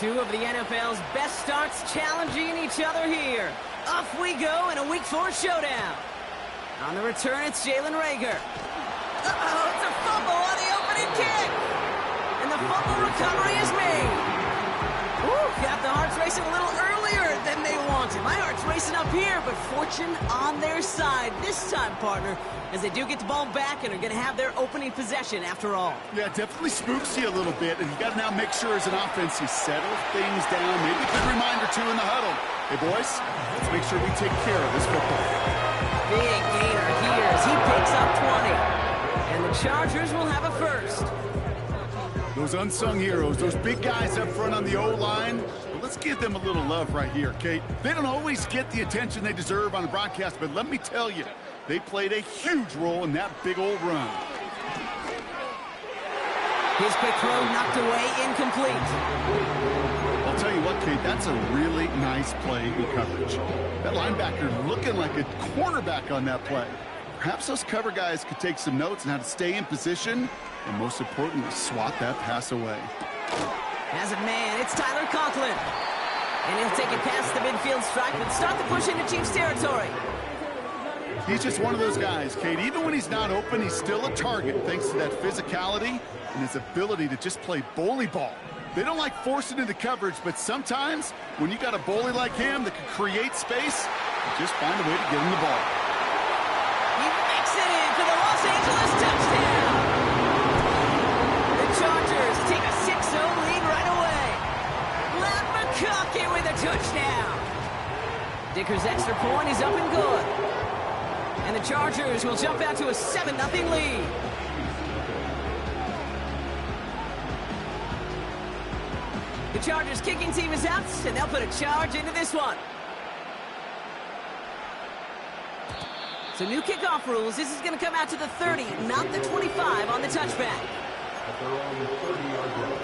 Two of the NFL's best starts challenging each other here. Off we go in a Week 4 showdown. On the return, it's Jalen Reagor. Uh-oh, it's a fumble on the opening kick. And the fumble recovery is made. Woo, got the hearts racing a little earlier than they wanted. My heart's racing up here, but fortune on their side this time, partner, as they do get the ball back and are going to have their opening possession after all. Yeah, definitely spooks you a little bit, and you got to now make sure as an offense you settle things down. Maybe a good reminder, too, in the huddle. Hey, boys, let's make sure we take care of this football. Big gainer here as he picks up 20. And the Chargers will have a first. Those unsung heroes, those big guys up front on the O-line, well, let's give them a little love right here, Kate. They don't always get the attention they deserve on the broadcast, but let me tell you, they played a huge role in that big old run. His quick throw knocked away, incomplete. I'll tell you what, Kate, that's a really nice play in coverage. That linebacker looking like a cornerback on that play. Perhaps those cover guys could take some notes on how to stay in position and, most importantly, swat that pass away. As a man, it's Tyler Conklin. And he'll take it past the midfield stripe and start the push into Chiefs territory. He's just one of those guys, Kate. Even when he's not open, he's still a target thanks to that physicality and his ability to just play bully ball. They don't like forcing into coverage, but sometimes when you got a bully like him that can create space, you just find a way to get him the ball. He makes it in for the Los Angeles touchdown. The Chargers take a 6-0 lead right away. Matt McConkey with a touchdown. Dicker's extra point is up and good. And the Chargers will jump out to a 7-0 lead. The Chargers kicking team is out, and they'll put a charge into this one. So new kickoff rules. This is going to come out to the 30, not the 25 on the touchback. At their own 30-yard line.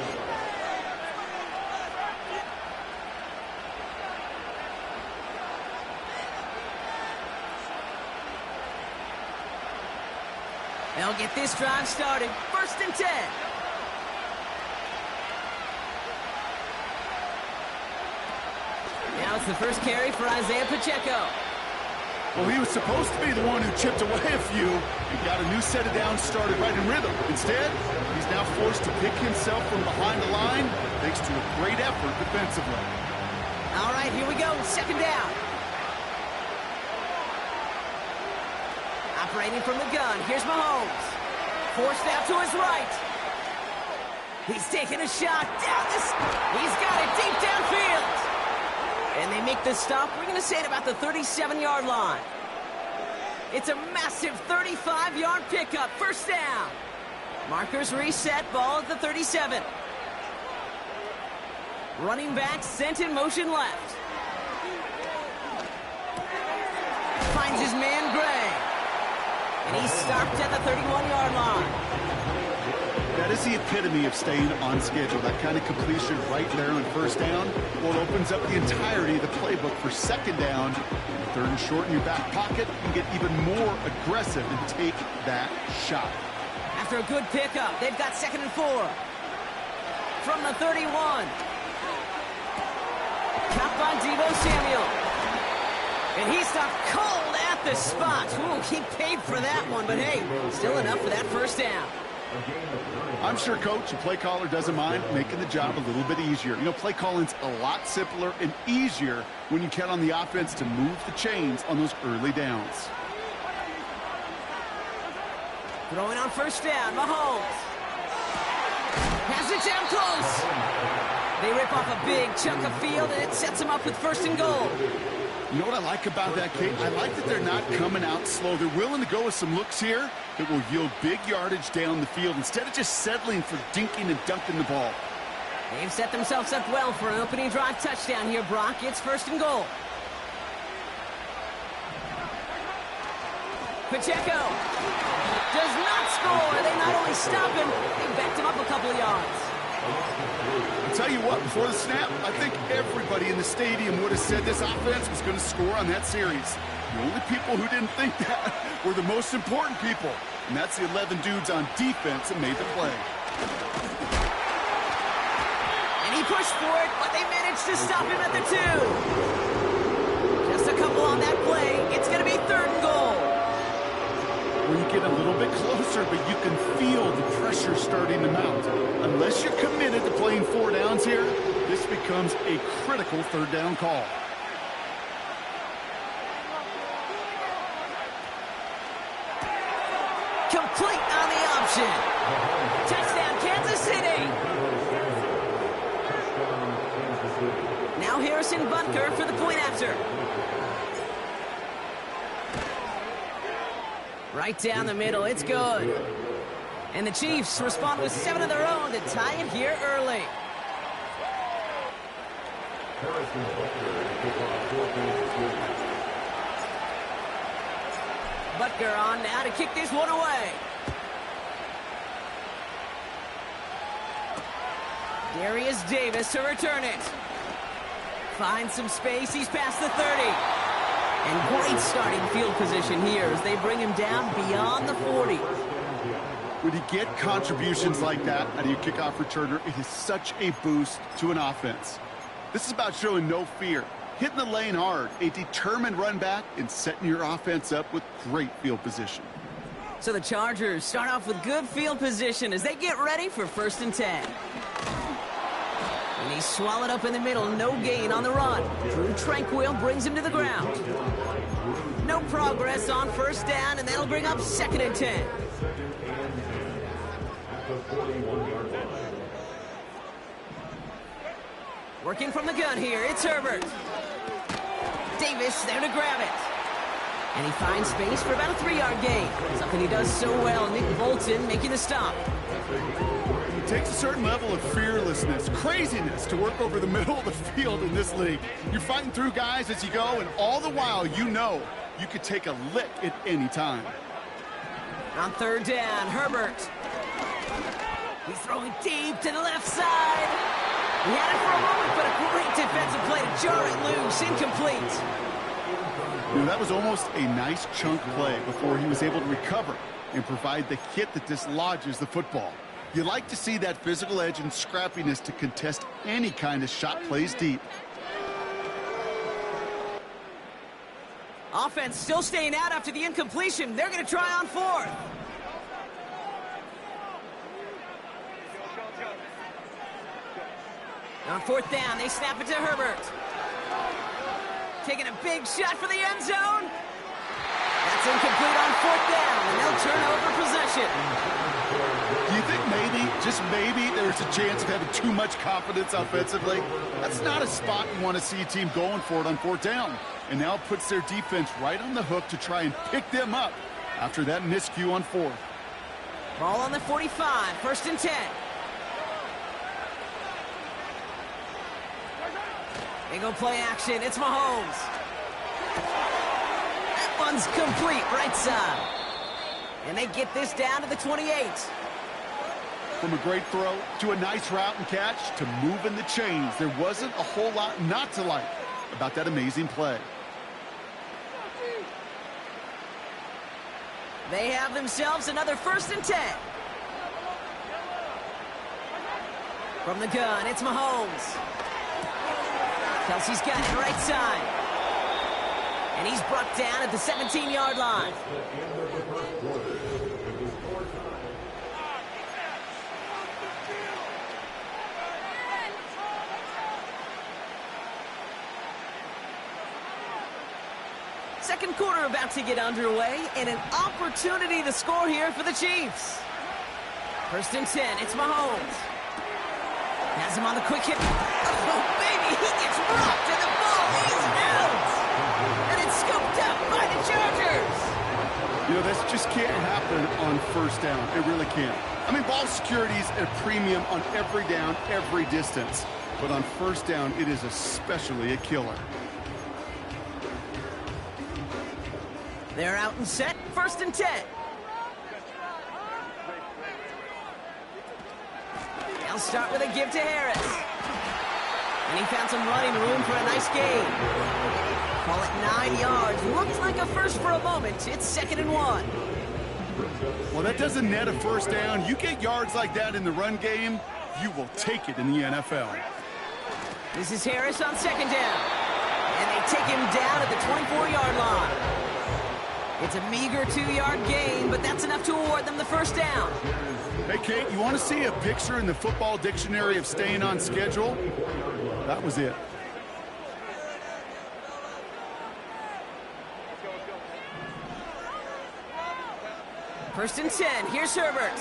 They'll get this drive started. 1st and 10. Now it's the first carry for Isaiah Pacheco. Well, he was supposed to be the one who chipped away a few and got a new set of downs started right in rhythm. Instead, he's now forced to pick himself from behind the line thanks to a great effort defensively. All right, here we go. 2nd down. Operating from the gun, here's Mahomes. Forced out to his right. He's taking a shot down this. He's got it deep downfield. And they make the stop. We're going to say it about the 37-yard line. It's a massive 35-yard pickup. 1st down. Markers reset, ball at the 37. Running back sent in motion left. Finds his man Gray. And he's stopped at the 31-yard line. That is the epitome of staying on schedule. That kind of completion right there on 1st down. Well, it opens up the entirety of the playbook for 2nd down. 3rd and short in your back pocket. You can get even more aggressive and take that shot. After a good pickup, they've got 2nd and 4. From the 31. Caught by Deebo Samuel. And he stopped cold at the spot. Ooh, he paid for that one, but hey, still enough for that 1st down. I'm sure coach and play caller doesn't mind making the job a little bit easier. You know, play calling's a lot simpler and easier when you count on the offense to move the chains on those early downs. Throwing on 1st down, Mahomes. Has it down close. They rip off a big chunk of field, and it sets them up with 1st and goal. You know what I like about that, Kate? I like that they're not coming out slow. They're willing to go with some looks here that will yield big yardage down the field instead of just settling for dinking and dunking the ball. They've set themselves up well for an opening drive touchdown here, Brock. It's 1st and goal. Pacheco does not score. They not only stop him, they backed him up a couple of yards. I'll tell you what, before the snap, I think everybody in the stadium would have said this offense was going to score on that series. The only people who didn't think that were the most important people. And that's the 11 dudes on defense that made the play. And he pushed for it, but they managed to stop him at the 2. Just a couple on that play. It's going to be 3rd and goal. Where you get a little bit closer, but you can feel the pressure starting to mount. Unless you're committed to playing 4 downs here, this becomes a critical 3rd down call. Complete on the option. Touchdown, Kansas City. Now Harrison Butker for the point after. Right down the middle, it's good. And the Chiefs respond with 7 of their own to tie it here early. Butker on now to kick this one away. Darius Davis to return it. Finds some space, he's past the 30. And great starting field position here as they bring him down beyond the 40. When you get contributions like that out of your kickoff returner, it is such a boost to an offense. This is about showing no fear, hitting the lane hard, a determined run back, and setting your offense up with great field position. So the Chargers start off with good field position as they get ready for 1st and 10. And he's swallowed up in the middle, no gain on the run. Drew Tranquil brings him to the ground. No progress on 1st down, and that'll bring up 2nd and 10. Working from the gun here, it's Herbert. Davis there to grab it. And he finds space for about a 3-yard gain. Something he does so well, Nick Bolton making the stop. It takes a certain level of fearlessness, craziness to work over the middle of the field in this league. You're fighting through guys as you go, and all the while you know you could take a lick at any time. On 3rd down, Herbert. He's throwing deep to the left side. He had it for a moment, but a great defensive play to jar it loose, incomplete. You know, that was almost a nice chunk play before he was able to recover and provide the hit that dislodges the football. You like to see that physical edge and scrappiness to contest any kind of shot plays deep. Offense still staying out after the incompletion. They're going to try on 4th. On 4th down, they snap it to Herbert. Taking a big shot for the end zone. That's incomplete on 4th down, and they'll turn over possession. Do you think maybe, just maybe, there's a chance of having too much confidence offensively? That's not a spot you want to see a team going for it on 4th down. And now it puts their defense right on the hook to try and pick them up after that miscue on 4th. Ball on the 45, 1st and 10. They go play action. It's Mahomes. That one's complete, right side. And they get this down to the 28. From a great throw to a nice route and catch to moving the chains, there wasn't a whole lot not to like about that amazing play. They have themselves another 1st and 10. From the gun, it's Mahomes. Kelsey's got it right side. And he's brought down at the 17-yard line. Second quarter about to get underway, and an opportunity to score here for the Chiefs. 1st and 10, it's Mahomes. Has him on the quick hit. Oh, baby, he gets rocked, and the ball is out. And it's scooped up by the Chargers. You know, this just can't happen on 1st down. It really can't. I mean, ball security is at a premium on every down, every distance. But on 1st down, it is especially a killer. They're out and set, 1st and 10. They'll start with a give to Harris. And he found some running room for a nice gain. Call it 9 yards. Looks like a first for a moment. It's 2nd and 1. Well, that doesn't net a first down. You get yards like that in the run game, you will take it in the NFL. This is Harris on 2nd down. And they take him down at the 24-yard line. It's a meager 2-yard gain, but that's enough to award them the first down. Hey, Kate, you want to see a picture in the football dictionary of staying on schedule? That was it. First and 10. Here's Herbert.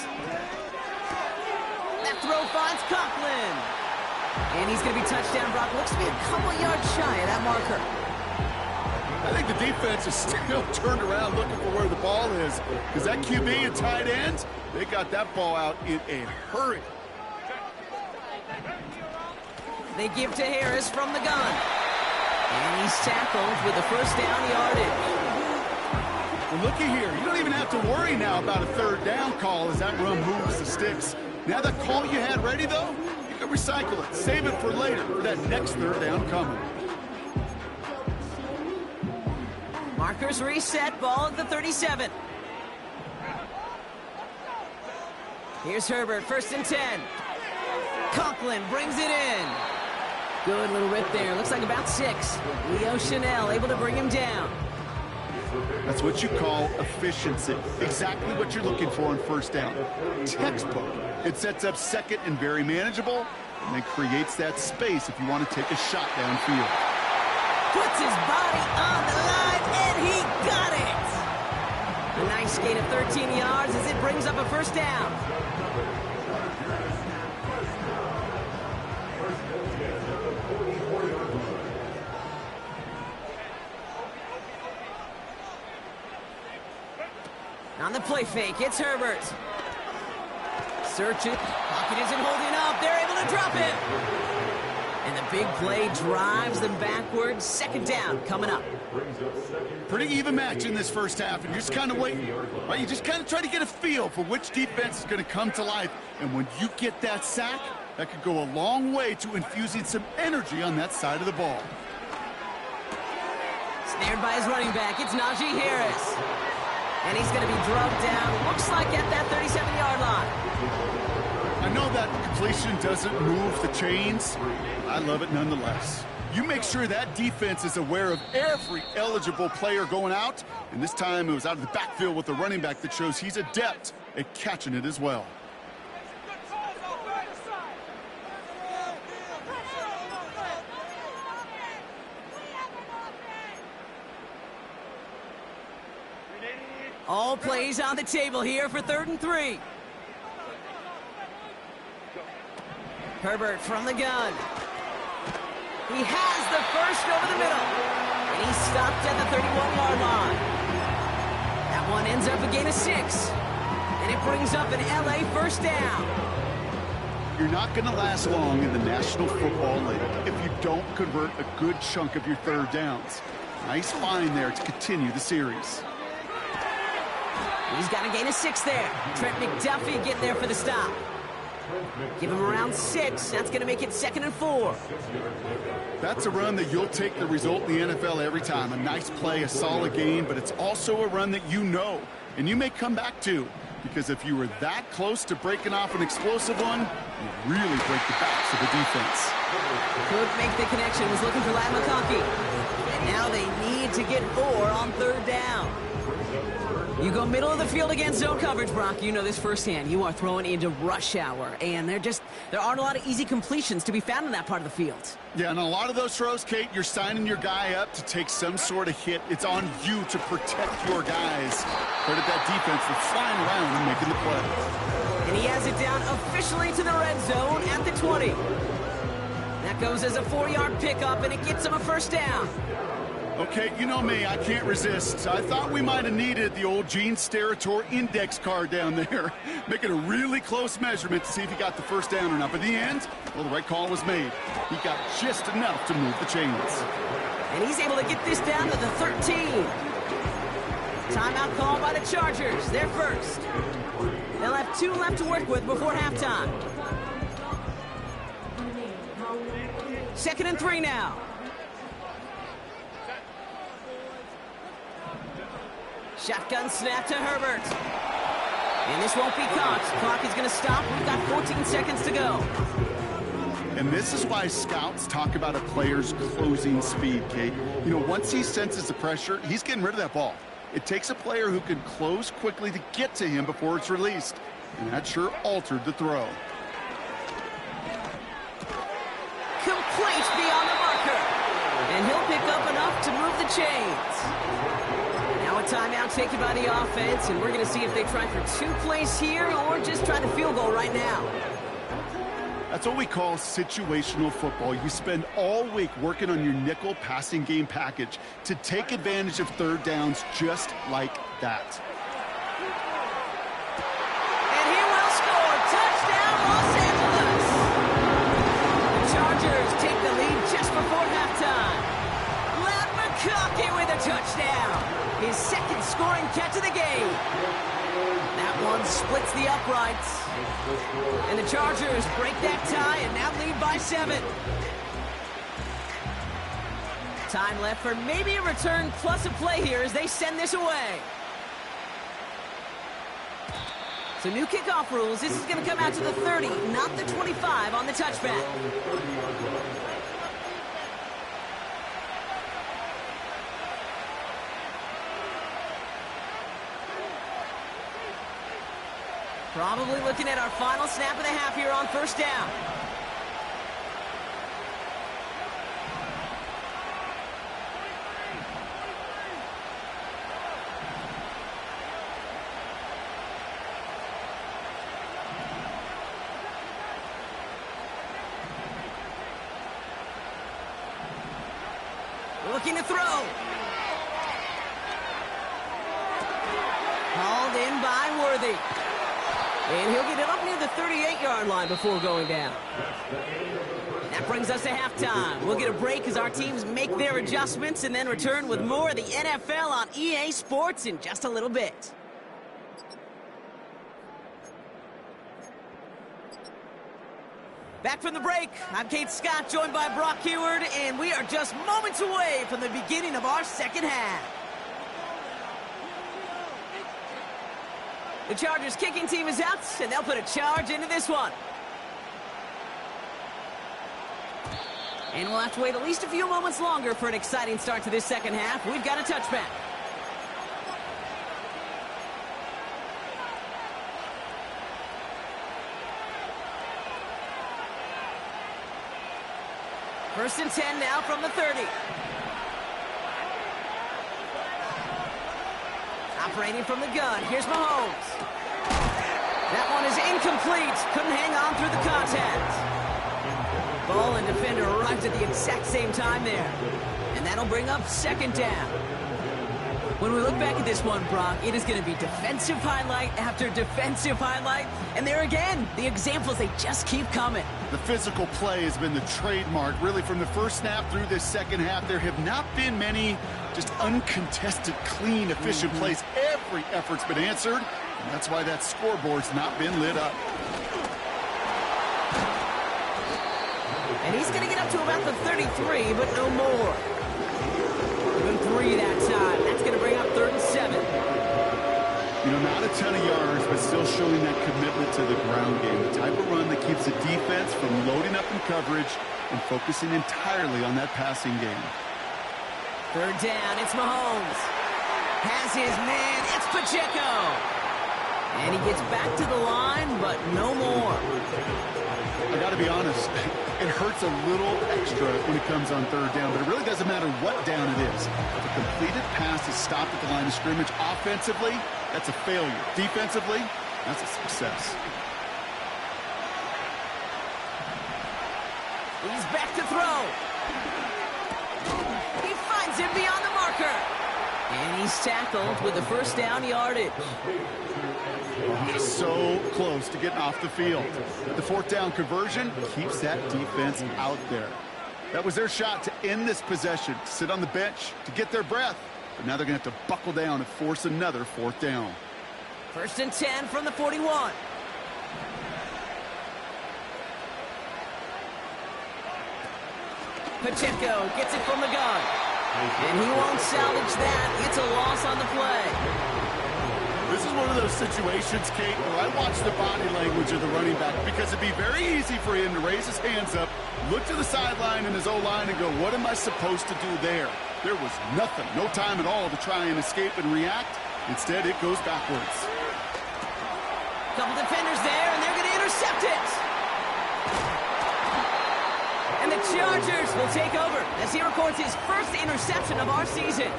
That throw finds Conklin. And he's going to be touchdown. Brock looks to be a couple yards shy of that marker. I think the defense is still turned around looking for where the ball is. Because that QB and tight end, they got that ball out in a hurry. They give to Harris from the gun. And he's tackled with the first down yardage. Well, looky here. You don't even have to worry now about a third down call as that run moves the sticks. Now that call you had ready, though, you can recycle it. Save it for later for that next third down coming. Markers reset. Ball at the 37. Here's Herbert. First and 10. Conklin brings it in. Good little rip there. Looks like about 6. Leo Chanel able to bring him down. That's what you call efficiency. Exactly what you're looking for on first down. Textbook. It sets up second and very manageable, and then creates that space if you want to take a shot downfield. Puts his body on the line, and he got it! A nice gain of 13 yards as it brings up a first down. On the play fake, it's Herbert. Search it. Pocket isn't holding up. They're able to drop it. And the big play drives them backwards. 2nd down coming up. Pretty even match in this first half, and you're just kind of waiting. Right? You just kind of try to get a feel for which defense is going to come to life. And when you get that sack, that could go a long way to infusing some energy on that side of the ball. Snared by his running back, it's Najee Harris. And he's going to be drugged down, looks like at that 37-yard line. I know that completion doesn't move the chains. I love it nonetheless. You make sure that defense is aware of every eligible player going out. And this time it was out of the backfield with the running back that shows he's adept at catching it as well. All plays on the table here for 3rd and 3. Herbert from the gun. He has the first over the middle. And he's stopped at the 31-yard line. That one ends up a gain of 6. And it brings up an LA first down. You're not going to last long in the National Football League if you don't convert a good chunk of your third downs. Nice find there to continue the series. He's got a gain of 6 there. Trent McDuffie getting there for the stop. Give him around 6. That's going to make it 2nd and 4. That's a run that you'll take the result in the NFL every time. A nice play, a solid gain, but it's also a run that you know, and you may come back to. Because if you were that close to breaking off an explosive one, you really break the backs of the defense. Could make the connection. Was looking for Lad McConkey. And now they need to get 4 on 3rd down. You go middle of the field against zone coverage, Brock. You know this firsthand. You are throwing into rush hour, and there aren't a lot of easy completions to be found in that part of the field. Yeah, and a lot of those throws, Kate, you're signing your guy up to take some sort of hit. It's on you to protect your guys. Credit that defense for flying around and making the play. And he has it down officially to the red zone at the 20. That goes as a 4-yard pickup, and it gets him a first down. Okay, you know me, I can't resist. I thought we might have needed the old Gene Steratore index card down there. Making a really close measurement to see if he got the first down or not. But in the end, well, the right call was made. He got just enough to move the chains. And he's able to get this down to the 13. Timeout call by the Chargers. They're first. They'll have 2 left to work with before halftime. 2nd and 3 now. Shotgun snap to Herbert. And this won't be caught. Clock is going to stop. We've got 14 seconds to go. And this is why scouts talk about a player's closing speed, Kate. You know, once he senses the pressure, he's getting rid of that ball. It takes a player who can close quickly to get to him before it's released. And that sure altered the throw. Complete beyond the marker. And he'll pick up enough to move the chains. Now a timeout taken by the offense, and we're going to see if they try for 2 plays here or just try the field goal right now. That's what we call situational football. You spend all week working on your nickel passing game package to take advantage of third downs just like that. And he will score. Touchdown, Los Angeles. The Chargers take the lead just before halftime. Matt McConkey with a touchdown. His second scoring catch of the game. That one splits the uprights. And the Chargers break that tie and now lead by 7. Time left for maybe a return plus a play here as they send this away. So new kickoff rules. This is going to come out to the 30, not the 25 on the touchback. Probably looking at our final snap of the half here on first down. Looking to throw. Hauled in by Worthy. And he'll get it up near the 38-yard line before going down. That brings us to halftime. We'll get a break as our teams make their adjustments and then return with more of the NFL on EA Sports in just a little bit. Back from the break, I'm Kate Scott, joined by Brock Heward, and we are just moments away from the beginning of our second half. The Chargers kicking team is out, and they'll put a charge into this one. And we'll have to wait at least a few moments longer for an exciting start to this second half. We've got a touchback. First and 10 now from the 30. Operating from the gun. Here's Mahomes. That one is incomplete. Couldn't hang on through the contact. Ball and defender arrived at the exact same time there. And that'll bring up second down. When we look back at this one, Brock, it is going to be defensive highlight after defensive highlight. And there again, the examples, they just keep coming. The physical play has been the trademark. Really, from the first snap through this second half, there have not been many just uncontested, clean, efficient plays. Every effort's been answered, and that's why that scoreboard's not been lit up. And he's going to get up to about the 33, but no more. Even 3 that time. That's going to bring up 3rd and 7. You know, not a ton of yards, but still showing that commitment to the ground game. The type of run that keeps the defense from loading up in coverage and focusing entirely on that passing game. 3rd down, it's Mahomes. Has his man, it's Pacheco. And he gets back to the line, but no more. I got to be honest, it hurts a little extra when it comes on 3rd down, but it really doesn't matter what down it is. If a completed pass is stopped at the line of scrimmage, offensively, that's a failure. Defensively, that's a success. He's back to throw. He finds him beyond the marker. And he's tackled with the first down yardage. So close to getting off the field. The 4th down conversion keeps that defense out there. That was their shot to end this possession, sit on the bench to get their breath. But now they're going to have to buckle down and force another 4th down. 1st and 10 from the 41. Pacheco gets it from the gun. And he won't salvage that. It's a loss on the play. This is one of those situations, Kate, where I watch the body language of the running back because it'd be very easy for him to raise his hands up, look to the sideline in his O-line and go, what am I supposed to do there? There was nothing, no time at all to try and escape and react. Instead, it goes backwards. Couple defenders there, and they're going to intercept it. And the Chargers will take over as he records his first interception of our season.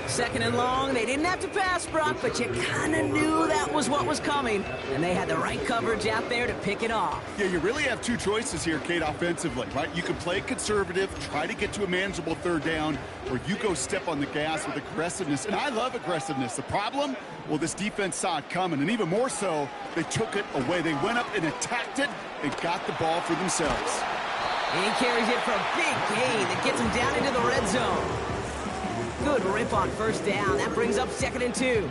Second and long, they didn't have to pass, Brock, but you kind of knew that was what was coming. And they had the right coverage out there to pick it off. Yeah, you really have two choices here, Kate, offensively, right? You can play conservative, try to get to a manageable third down, or you go step on the gas with aggressiveness. And I love aggressiveness. The problem? Well, this defense saw it coming, and even more so, they took it away. They went up and attacked it and got the ball for themselves. And he carries it for a big gain that gets him down into the red zone. Good rip on first down. That brings up 2nd and 2.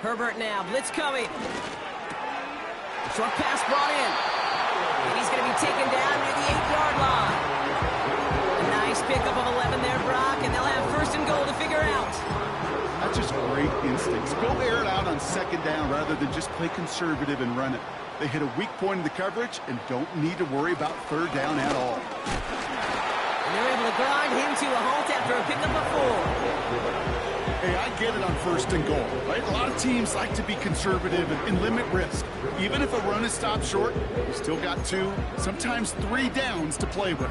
Herbert now. Blitz coming. Short pass brought in. And he's going to be taken down near the 8-yard line. A nice pickup of 11 there, Brock, and they'll have 1st and goal to figure out. That's just great instincts. Go air it out on 2nd down rather than just play conservative and run it. They hit a weak point in the coverage and don't need to worry about 3rd down at all. And they're able to grind him to a halt after a pickup of 4. Hey, I get it on 1st and goal, right? A lot of teams like to be conservative and limit risk. Even if a run is stopped short, you still got 2, sometimes 3 downs to play with.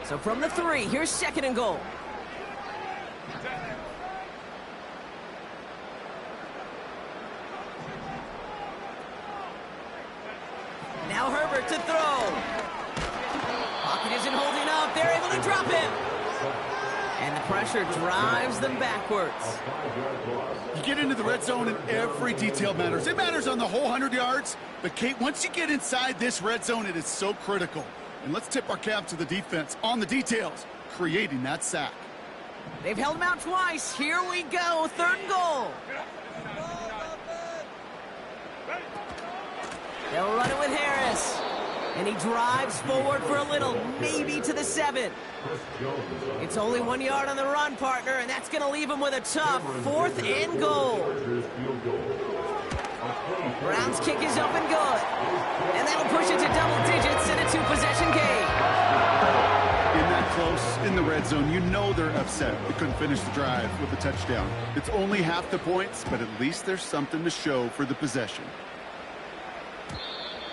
So from the 3, here's 2nd and goal. Now Herbert to throw. Pocket isn't holding up. They're able to drop him. And the pressure drives them backwards. You get into the red zone and every detail matters. It matters on the whole 100 yards. But, Kate, once you get inside this red zone, it is so critical. And let's tip our cap to the defense on the details, creating that sack. They've held him out twice. Here we go. 3rd and goal. They'll run it with Harris. And he drives forward for a little, maybe to the 7. It's only 1 yard on the run, partner, and that's going to leave him with a tough 4th and goal. Brown's kick is up and good. And that'll push it to double digits in a 2-possession game. In that close, in the red zone, you know they're upset. They couldn't finish the drive with a touchdown. It's only half the points, but at least there's something to show for the possession.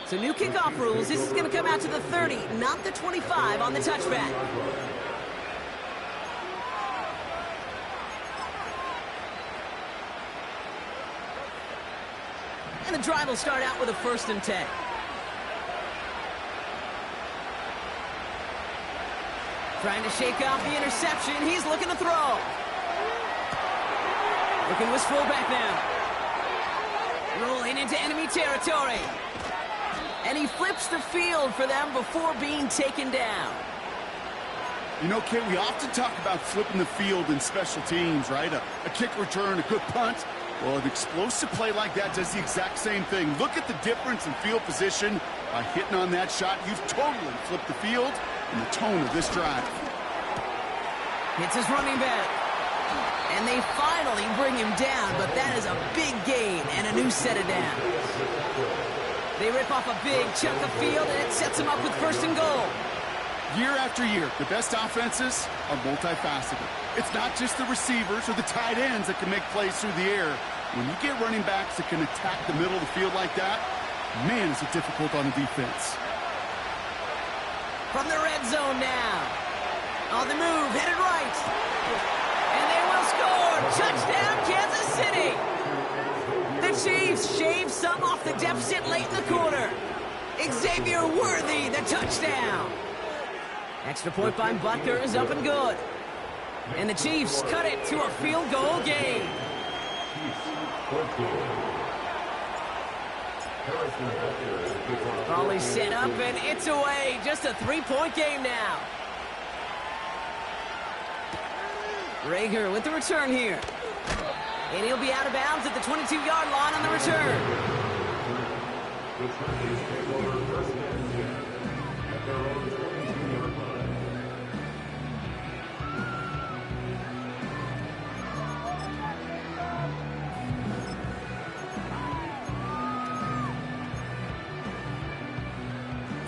So new kickoff rules. This is going to come out to the 30, not the 25 on the touchback. And the drive will start out with a 1st and 10. Trying to shake off the interception. He's looking to throw. Looking with fullback now. Rolling into enemy territory. And he flips the field for them before being taken down. You know, Kate, we often talk about flipping the field in special teams, right? A kick return, a good punt. Well, an explosive play like that does the exact same thing. Look at the difference in field position. By hitting on that shot, you've totally flipped the field and the tone of this drive. Hits his running back. And they finally bring him down, but that is a big gain and a new set of downs. They rip off a big chunk of field, and it sets them up with 1st and goal. Year after year, the best offenses are multifaceted. It's not just the receivers or the tight ends that can make plays through the air. When you get running backs that can attack the middle of the field like that, man, is it difficult on the defense. From the red zone now. On the move, headed right. And they will score. Touchdown, Kansas City. The Chiefs shave some off the deficit late in the quarter. Xavier Worthy, the touchdown. Extra point by Butker is up and good. And the Chiefs cut it to a field goal game. Raleigh set up and it's away. Just a 3-point game now. Rager with the return here. And he'll be out of bounds at the 22-yard line on the return.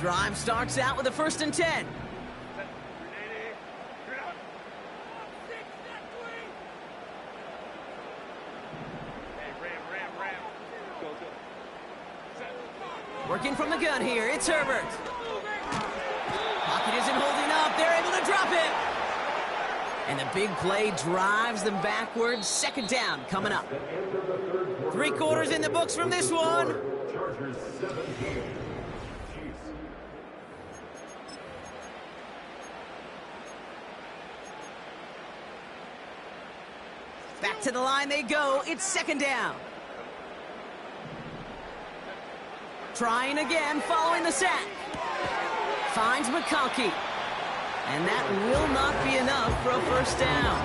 drive starts out with a 1st and 10. Working from the gun here, it's Herbert. Pocket isn't holding up, they're able to drop it. And the big play drives them backwards. 2nd down coming up. 3 quarters in the books from this one. Back to the line they go. It's 2nd down. Trying again, following the sack. Finds McConkey. And that will not be enough for a 1st down.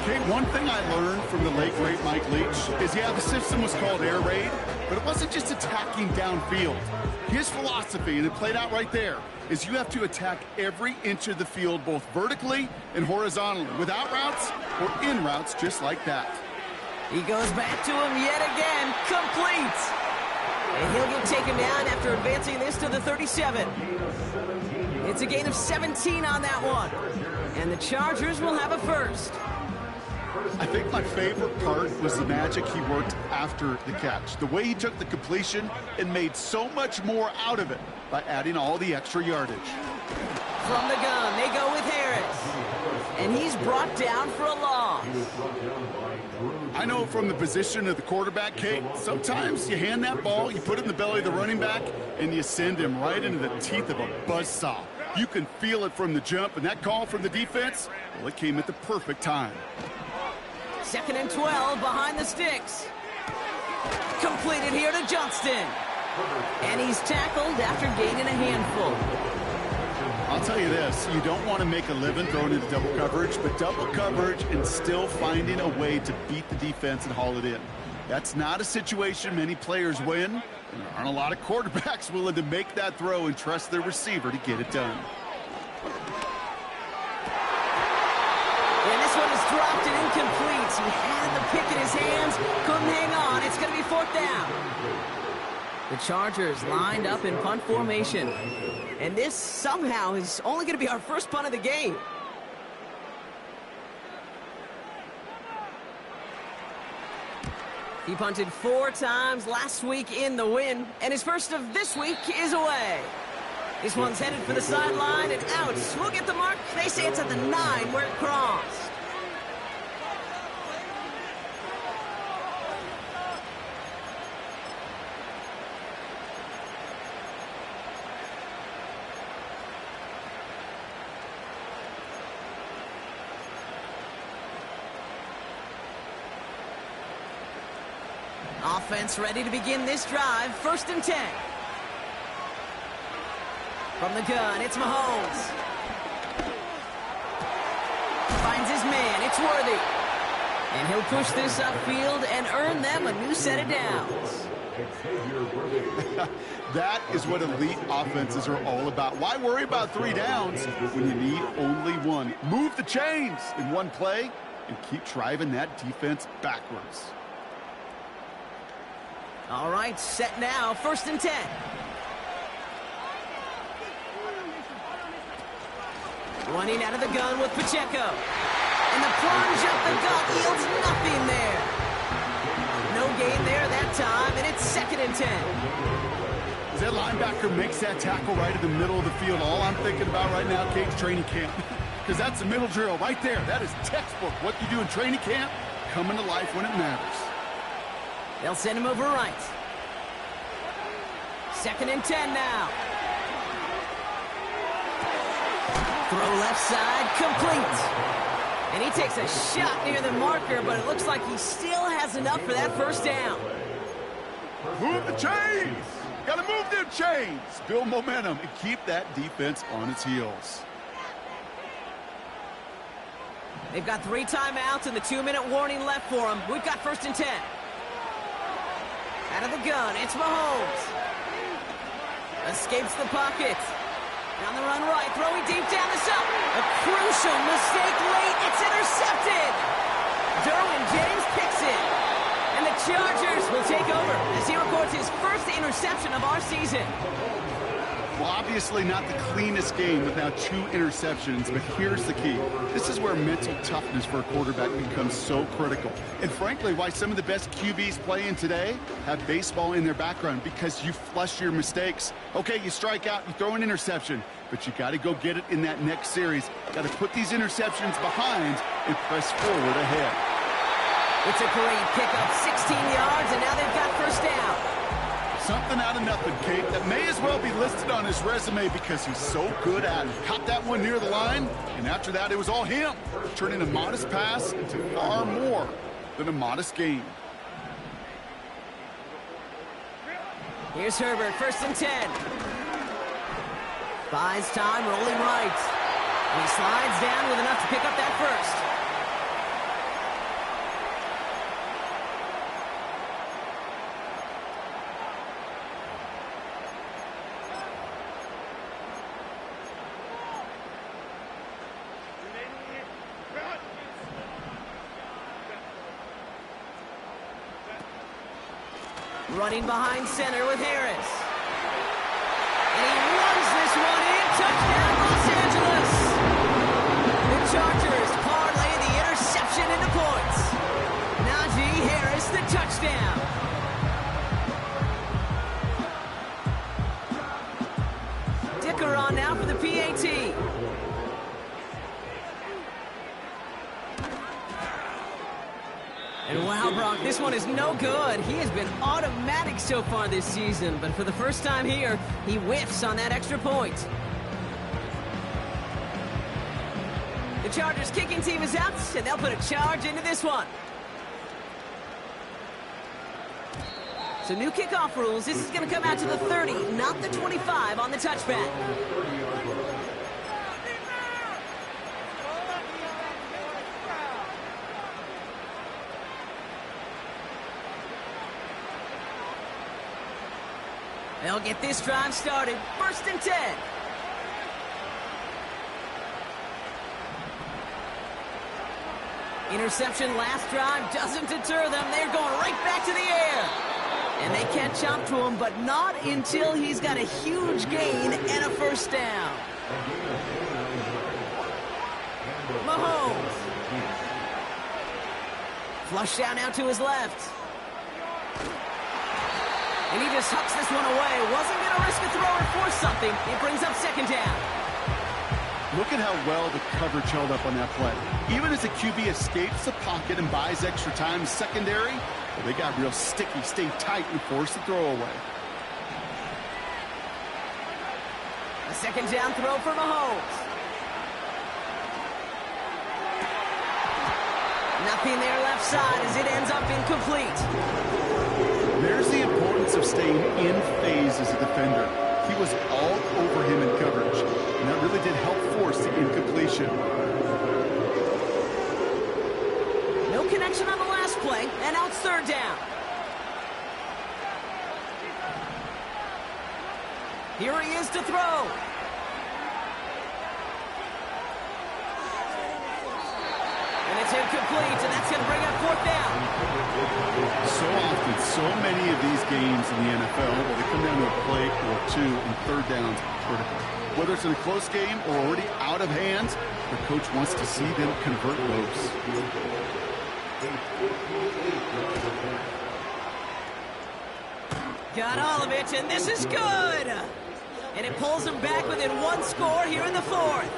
Okay, one thing I learned from the late, great Mike Leach is, yeah, the system was called air raid, but it wasn't just attacking downfield. His philosophy, and it played out right there, is you have to attack every inch of the field, both vertically and horizontally, without routes or in routes, just like that. He goes back to him yet again, complete. And he'll get taken down after advancing this to the 37. It's a gain of 17 on that one. And the Chargers will have a 1st. I think my favorite part was the magic he worked after the catch. The way he took the completion and made so much more out of it by adding all the extra yardage. From the gun, they go with Harris. And he's brought down for a loss. I know from the position of the quarterback, Kate, sometimes you hand that ball, you put it in the belly of the running back, and you send him right into the teeth of a buzzsaw. You can feel it from the jump, and that call from the defense, well, it came at the perfect time. 2nd and 12 behind the sticks. Completed here to Johnston. And he's tackled after gaining a handful. I'll tell you this, you don't want to make a living throwing into double coverage, but double coverage and still finding a way to beat the defense and haul it in. That's not a situation many players win, and there aren't a lot of quarterbacks willing to make that throw and trust their receiver to get it done. And this one is dropped and incomplete. He had the pick in his hands, couldn't hang on. It's going to be 4th down. The Chargers lined up in punt formation. And this somehow is only going to be our 1st punt of the game. He punted 4 times last week in the win, and his 1st of this week is away. This one's headed for the sideline and out. We'll get the mark. They say it's at the 9 where it crossed. Offense ready to begin this drive. 1st and 10. From the gun, it's Mahomes. Finds his man, it's Worthy. And he'll push this upfield and earn them a new set of downs. That is what elite offenses are all about. Why worry about 3 downs when you need only 1? Move the chains in one play and keep driving that defense backwards. All right, set now, 1st and 10. Running out of the gun with Pacheco. And the plunge up the gut yields nothing there. No gain there that time, and it's 2nd and 10. As that linebacker makes that tackle right in the middle of the field, all I'm thinking about right now, Kate's training camp. Because that's the middle drill right there. That is textbook. What you do in training camp, coming to life when it matters. They'll send him over right. 2nd and 10 now. Throw left side, complete. And he takes a shot near the marker, but it looks like he still has enough for that 1st down. Move the chains! Gotta move them chains! Build momentum and keep that defense on its heels. They've got 3 timeouts and the 2-minute warning left for them. We've got 1st and 10. Out of the gun, it's Mahomes. Escapes the pocket. Down the run right, throwing deep down the side. A crucial mistake late. It's intercepted. Derwin James picks it. And the Chargers will take over as he records his 1st interception of our season. Well, obviously not the cleanest game with now 2 interceptions, but here's the key. This is where mental toughness for a quarterback becomes so critical. And frankly, why some of the best QBs playing today have baseball in their background, because you flush your mistakes. Okay, you strike out, you throw an interception, but you got to go get it in that next series. Got to put these interceptions behind and press forward ahead. It's a great pickup, 16 yards, and now they've got first down. Something out of nothing, Kate, that may as well be listed on his resume because he's so good at it. Caught that one near the line, and after that, it was all him, turning a modest pass into far more than a modest gain. Here's Herbert, 1st and 10. Buys time, rolling right. And he slides down with enough to pick up that first. Running behind center with Harris. And he runs this one in. Touchdown, Los Angeles. The Chargers parlay the interception into points. Najee Harris, the touchdown. Dicker on now for the PAT. And wow, Brock, this one is no good. He has been automatic so far this season, but for the first time here, he whiffs on that extra point. The Chargers kicking team is out, and they'll put a charge into this one. So new kickoff rules. This is going to come out to the 30, not the 25 on the touchback. They'll get this drive started. 1st and 10. Interception last drive doesn't deter them. They're going right back to the air. And they catch up to him, but not until he's got a huge gain and a first down. Mahomes. Flush down out to his left. And he just hucks this one away. Wasn't going to risk a throw or force something. It brings up 2nd down. Look at how well the coverage held up on that play. Even as the QB escapes the pocket and buys extra time secondary, well, they got real sticky, stayed tight, and forced the throw away. A 2nd down throw for Mahomes. Nothing there left side as it ends up incomplete. There's the importance of staying in phase as a defender. He was all over him in coverage, and that really did help force the incompletion. No connection on the last play, and now it's 3rd down. Here he is to throw. And it's incomplete, and that's going to bring up 4th down. So often, so many of these games in the NFL, where they come down to a play or 2 and 3rd downs critical. Whether it's in a close game or already out of hands, the coach wants to see them convert those. Got all of it, and this is good. And it pulls them back within 1 score here in the 4th.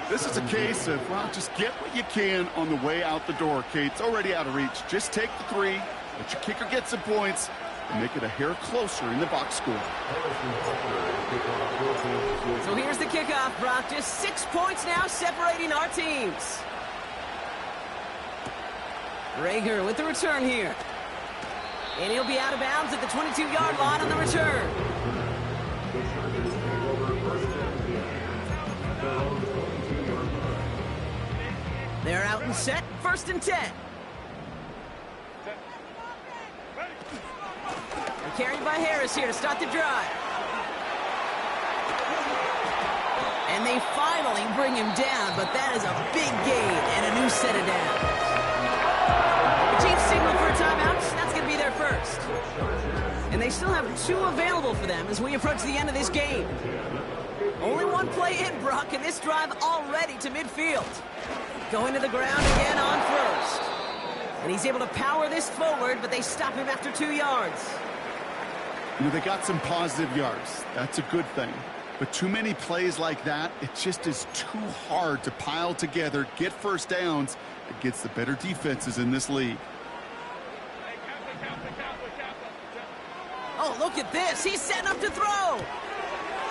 This is a case of, well, just get what you can on the way out the door, Kate. It's already out of reach. Just take the 3, let your kicker get some points, and make it a hair closer in the box score. So here's the kickoff, Brock. Just 6 points now separating our teams. Rager with the return here. And he'll be out of bounds at the 22-yard line on the return. They're out and set. 1st and 10. They're carried by Harris here to start the drive. And they finally bring him down, but that is a big gain and a new set of downs. The Chiefs signal for a timeout. That's going to be their first. And they still have 2 available for them as we approach the end of this game. Only 1 play in, Brock, and this drive already to midfield. Going to the ground again on first. And he's able to power this forward, but they stop him after 2 yards. You know, they got some positive yards. That's a good thing. But too many plays like that, it just is too hard to pile together, get first downs against the better defenses in this league. Oh, look at this. He's setting up to throw.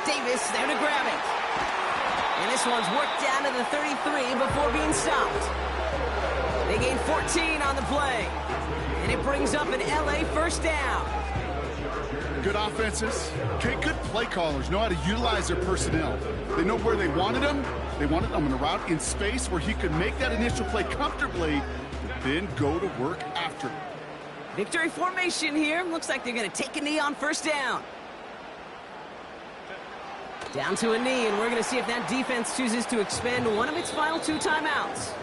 Davis there to grab it. And this one's worked down to the 33 before being stopped. They gain 14 on the play. And it brings up an LA first down. Good offenses, okay, good play callers know how to utilize their personnel. They know where they wanted them. They wanted them in a route in space where he could make that initial play comfortably, and then go to work after. Victory formation here. Looks like they're going to take a knee on first down. Down to a knee, and we're going to see if that defense chooses to expend one of its final 2 timeouts.